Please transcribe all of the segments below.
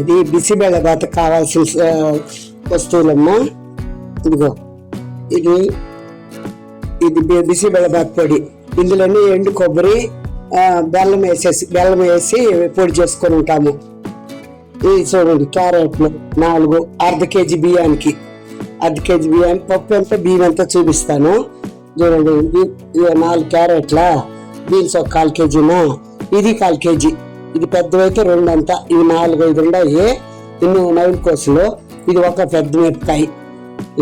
ఇది బిసిబెళ్ళబాత కావాల్సిన వస్తువులమ్మా. ఇదిగో ఇది ఇది బిసిబెళ్ళబాత పొడి. ఇందులోనే ఎండు కొబ్బరి, బెల్లం వేసి పొడి చేసుకొని ఉంటాము. ఇది చూడండి, క్యారెట్లు 4, అర్ధ కేజీ బియ్యానికి పప్పు ఎంత బియ్యం ఎంత చూపిస్తాను చూడండి. ఇది 4 క్యారెట్ల, బీన్స్ ఒక 1/4 కేజీనా, ఇది 1/4 కేజీ. ఇది పెద్దవైతే 2 అంతా, ఇవి 4-5 ఉన్నాయి. ఇన్ని నైల్ కోసులు, ఇది ఒక పెద్ద మిరపకాయ,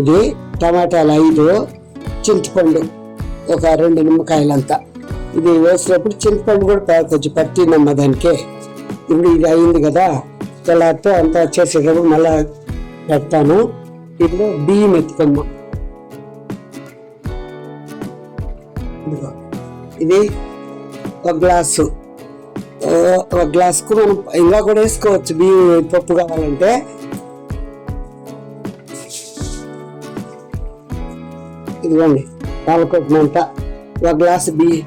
ఇది టమాటాలు 5, చింతపండు ఒక 2 నిమ్మకాయలంతా. ఇది వేసినప్పుడు చింతపండు కూడా కొంచెం పట్టిందమ్మా దానికి. ఇప్పుడు ఇది అయింది కదా, తెల్లారితో అంతా చేసేటప్పుడు మళ్ళా పెడతాను. ఇప్పుడు బియ్యం ఎత్తుకుందాం. ఇది ఒక గ్లాసుకు మనం ఇంకా కూడా వేసుకోవచ్చు బియ్యం, పప్పు కావాలంటే. ఇదిగోండి, పాలకొట్టినంత ఒక గ్లాసు బియ్యం.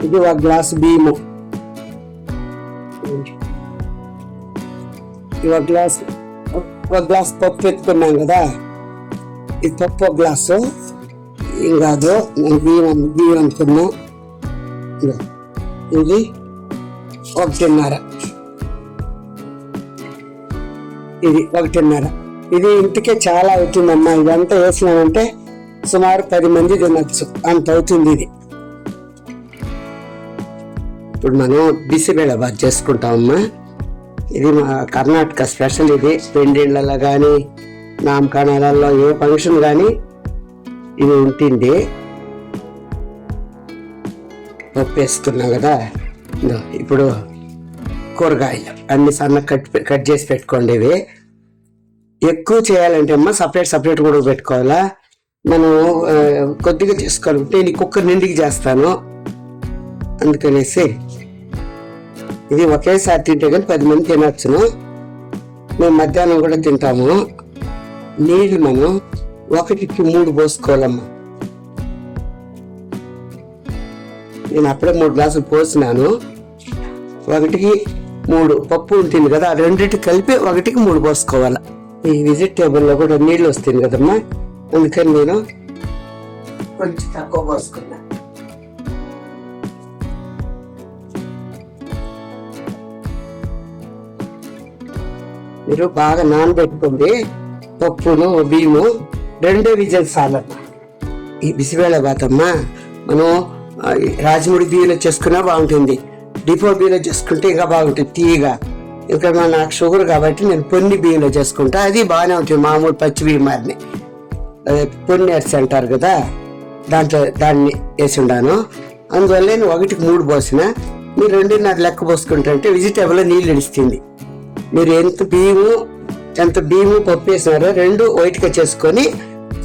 ఇది ఒక గ్లాసు బియ్యము, ఒక గ్లాస్ పప్పు ఎత్తుకున్నాం కదా, ఇది పప్పు ఒక గ్లాసు. ఏం కాదు, బియ్యం అనుకున్నాం. ఇది 1.5, ఇది 1.5. ఇది ఇంటికే చాలా అవుతుందమ్మా. ఇదంతా వేసినామంటే సుమారు 10 మంది తినచ్చు, అంత అవుతుంది ఇది. ఇప్పుడు మనం బిసిబెళ్ళబాత్ చేసుకుంటామమ్మా. ఇది మా కర్ణాటక స్పెషల్. ఇది పెండిళ్ళలో కానీ నామకరణాలలో ఏ ఫంక్షన్ కానీ ఇది ఉంటుంది. పప్పు వేసుకున్నాం కదా. ఇప్పుడు కూరగాయలు అన్ని సన్న కట్ చేసి పెట్టుకోండి. ఇవి ఎక్కువ చేయాలంటే అమ్మా సపరేట్ కూడా పెట్టుకోవాలా. మనం కొద్దిగా చేసుకోవాలి. నేను కుక్కర్ నిండికి చేస్తాను, అందుకనేసి ఇది ఒకేసారి తింటే కానీ 10 మంది తినొచ్చును. మేము మధ్యాహ్నం కూడా తింటాము. నీళ్ళు మనం 1కి 3 పోసుకోవాలమ్మా. నేను అప్పుడే 3 గ్లాసులు పోసినాను. 1కి 3 పప్పు ఉంటుంది కదా, ఆ రెండింటి కలిపి 1కి 3 పోసుకోవాలి. ఈ వెజిటేబుల్లో కూడా నీళ్ళు వస్తుంది కదమ్మా, అందుకని నేను కొంచెం తక్కువ పోసుకున్నా. మీరు బాగా నానబెట్టుకోండి. పప్పును బియ్యము 2 విజిల్స్ చాలమ్మా. ఈ బిసిబెళ్ళబాత్ అమ్మా మనం రాజముడి బియ్యంలో చేసుకున్నా బాగుంటుంది, డిపో బియ్యంలో చేసుకుంటే ఇంకా బాగుంటుంది తీయగా. ఇక్కడ నాకు షుగర్ కాబట్టి నేను పొన్ని బియ్యంలో చేసుకుంటా, అది బాగానే ఉంటుంది. మామూలు పచ్చి బియ్యం మారిని పొన్ని అరిసి అంటారు కదా, దాన్ని వేసి ఉండాను. అందువల్ల నేను 1కి 3 పోసిన. మీరు 2.5 లెక్క పోసుకుంటే వెజిటేబుల్లో నీళ్ళు ఇస్తుంది. మీరు ఎంత బియ్యము పప్పు వేసినారో 2 వైట్గా చేసుకొని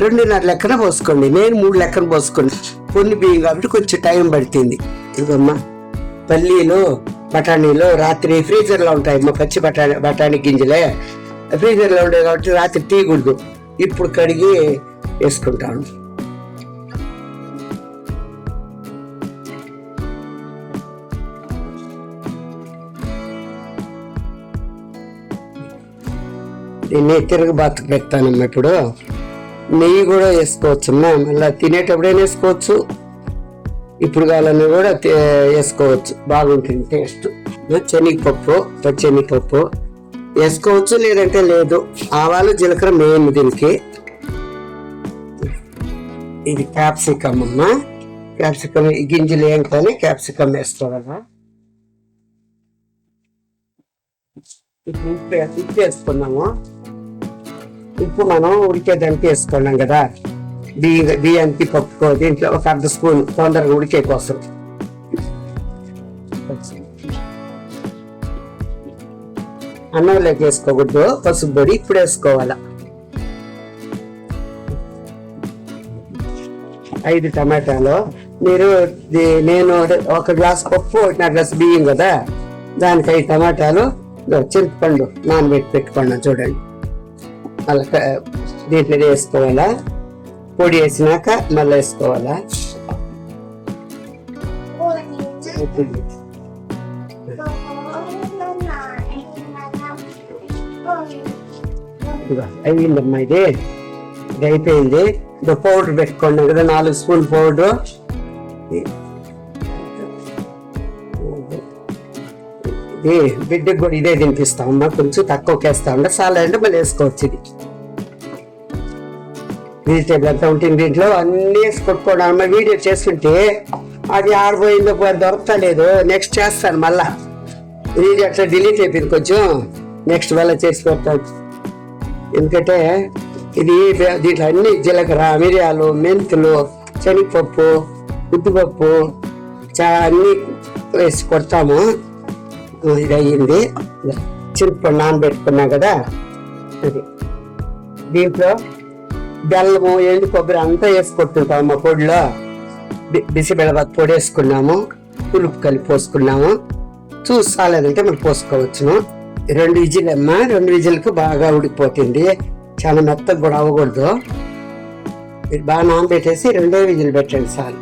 2.5 లెక్కన పోసుకోండి. నేను 3 లెక్కన పోసుకోండి. కొన్ని బియ్యం కాబట్టి కొంచెం టైం పడుతుంది. ఇదిగమ్మా, పల్లీలు బఠానీలు రాత్రి ఫ్రీజర్లో ఉంటాయి. మా పచ్చి బఠానీ గింజలే ఫ్రీజర్లో ఉంటాయి కాబట్టి రాత్రి తీయకూడదు. ఇప్పుడు కడిగి వేసుకుంటాను. దీన్ని తిరగబాతు పెడతానమ్మా. ఇప్పుడు నెయ్యి కూడా వేసుకోవచ్చమ్మా, మళ్ళీ తినేటప్పుడైనా వేసుకోవచ్చు, ఇప్పుడు కావాలన్నా కూడా వేసుకోవచ్చు, బాగుంటుంది టేస్ట్. పచ్చెనగపప్పు వేసుకోవచ్చు, లేదంటే లేదు. ఆవాలు జీలకర్ర మెయిన్ దీనికి. ఇది క్యాప్సికమ్ అమ్మా. క్యాప్సికమ్ గింజలు ఏం కానీ క్యాప్సికమ్ వేసుకోవాలా. ఉప్పు వేసుకున్నాము. ఉప్పు మనం ఉడికేదానికి వేసుకున్నాం కదా, బియ్యానికి పప్పుకో దీంట్లో ఒక 1/2 స్పూన్ తొందరగా ఉడికే కోసం. అన్నంలోకి వేసుకోకూడదు, పసుపు పొడి ఇప్పుడు వేసుకోవాలా. 5 టమాటాలు. నేను 1 గ్లాస్ పప్పు 1.5 గ్లాస్ బియ్యం కదా, దానికి 5 టమాటాలు, చింతపండు నానబెట్టి పెట్టుకున్నాను చూడండి. అలా దీంట్లో వేసుకోవాలా. పొడి వేసినాక మళ్ళీ వేసుకోవాలా. అయిందమ్మా ఇది అయిపోయింది. ఇది పౌడర్ పెట్టుకోండి కదా, 4 స్పూన్ పౌడర్. ఇది బిడ్డకు కూడా ఇదే తినిపిస్తామమ్మా, కొంచెం తక్కువకి వేస్తామన్నా చాలా అంటే మళ్ళీ వేసుకోవచ్చు. ఇది వెజిటేబుల్ అంతా ఉంటుంది దీంట్లో, అన్నీ వేసి కొట్టుకోవడం. అమ్మ వీడియో చేస్తుంటే అది ఆడిపోయిందో దొరకలేదు, నెక్స్ట్ చేస్తాను మళ్ళా. వీడియో అట్లా డిలీట్ అయిపోయింది కొంచెం, నెక్స్ట్ వల్ల చేసి పెడతాను. ఎందుకంటే ఇది దీంట్లో అన్ని జీలకర్ర, మిరియాలు, మెంతులు, శనగపప్పు, ఉద్దిపప్పు అన్నీ వేసి కొడతాము. ఇది అయ్యింది. చింతపండు నానబెట్టుకున్నా కదా, అది దీంట్లో బెల్లము, ఎండు కొబ్బరి అంతా వేసి కొట్టుకుంటాము. మా పొడిలో బిసిబెల్లబాత్ పొడి వేసుకున్నాము, పులుపు కలిపి పోసుకున్నాము. చూసాలేదంటే మనం పోసుకోవచ్చును. 2 విజిల్ అమ్మా, 2 విజిల్కి బాగా ఉడికిపోతుంది. చాలా మెత్తగా కూడా అవ్వకూడదు. మీరు బాగా నానబెట్టేసి 2 విజిల్ పెట్టండి చాలు.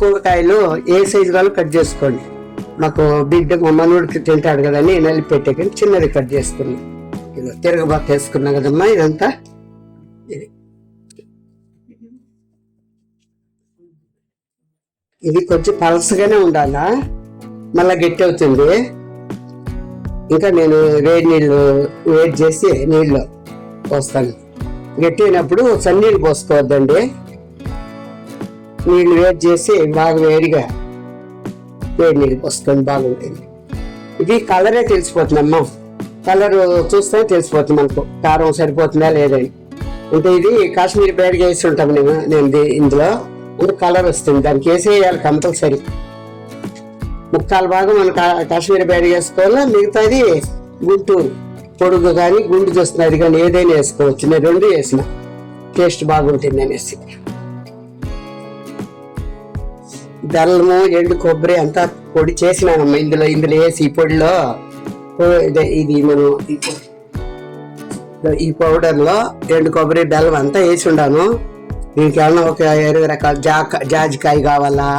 కూరగాయలు ఏ సైజు కావాలో కట్ చేసుకోండి. మాకు బిడ్డ మా మనవుడికి తింటాడు కదా అని నలిపి పెట్టే కానీ చిన్నది కట్ చేసుకున్నాం. ఇది తిరగబాతు వేసుకున్నాం కదమ్మా. ఇదంతా ఇది కొంచెం పలసగానే ఉండాలా, మళ్ళా గట్టి అవుతుంది. ఇంకా నేను వేడి చేసి నీళ్ళు పోస్తాను. గట్టి అయినప్పుడు సన్నీళ్ళు పోసుకోవద్దండి. నీళ్ళు వేడి చేసి బాగా వేడిగా వేడి నీళ్ళు పోసుకొని బాగుంటుంది. ఇది కలరే తెలిసిపోతుందమ్మా, కలర్ చూస్తే తెలిసిపోతుంది మనకు కారం సరిపోతుందా లేదని. అంటే ఇది కాశ్మీరీ బేడిగా వేసి ఉంటాము నేను ఇందులో కలర్ వస్తుంది. దానికి వేసేయాలి కంపల్సరీ. ముక్కాలు భాగం మనం కాశ్మీరీ బేడిగా వేసుకోవాలా, మిగతాది గుంటూరు పొడుగు కానీ గుండు చూస్తున్నది కానీ ఏదైనా వేసుకోవచ్చు. నేను 2 వేసిన, టేస్ట్ బాగుంటుంది అనేసి. బెల్లము, ఎండు కొబ్బరి అంతా పొడి చేసినానమ్మా ఇందులో వేసి. ఈ పొడిలో ఇది మనం ఈ పౌడర్లో ఎండు కొబ్బరి, బెల్లం అంతా వేసి ఉండాను. దీనికి ఏమన్నా ఒక 20 రకాల జాజికాయ కావాలా,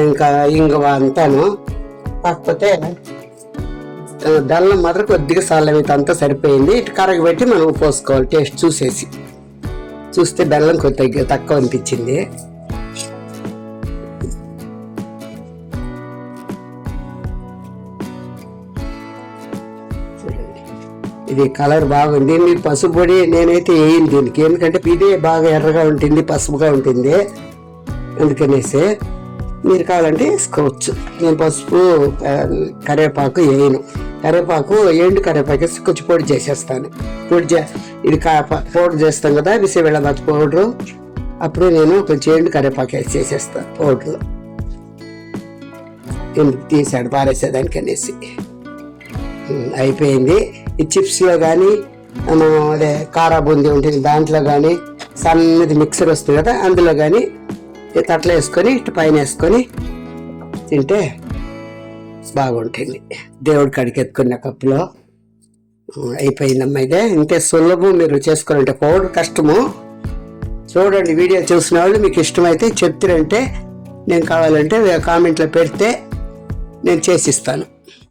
ఇంకా ఇంగువ అంతాను. కాకపోతే బెల్లం మాత్రం కొద్దిగా సాలమైతే అంతా సరిపోయింది. ఇటు కరగబెట్టి మనం పోసుకోవాలి. టేస్ట్ చూస్తే బెల్లం కొద్దిగా తక్కువ అనిపించింది. ఇది కలర్ బాగుంది. మీరు పసుపు పొడి నేనైతే వేయను దీనికి, ఎందుకంటే ఇదే బాగా ఎర్రగా ఉంటుంది, పసుపుగా ఉంటుంది. అందుకనేసి మీరు కావాలంటే వేసుకోవచ్చు. నేను పసుపు, కరివేపాకు వేయను. కరివేపాకు ఎండు కరివేపాకు వేసి కొంచెం పొడి చేసేస్తాను. ఇది పౌడర్ చేస్తాం కదా బిసిబెల్లబాత్ పౌడరు, అప్పుడు నేను కొంచెం ఎండు కరివేపాకు వేసి చేసేస్తాను పౌడర్లో. ఎందుకు తీసాడు పారేసేదానికనేసి. అయిపోయింది. ఈ చిప్స్లో కానీ అదే కారా బూందీ ఉంటుంది దాంట్లో కానీ సన్నది మిక్సర్ వస్తుంది కదా, అందులో కానీ తట్లో వేసుకొని ఇటు పైన వేసుకొని తింటే బాగుంటుంది. దేవుడి కాడికి ఎత్తుకున్న కప్పులో. అయిపోయిందమ్మా ఇదే. ఇంతే సులభం. మీరు చేసుకోవాలంటే పౌడర్ కష్టము. చూడండి, వీడియో చూసిన వాళ్ళు మీకు ఇష్టమైతే చెప్తారంటే నేను కావాలంటే కామెంట్లో పెడితే నేను చేసిస్తాను.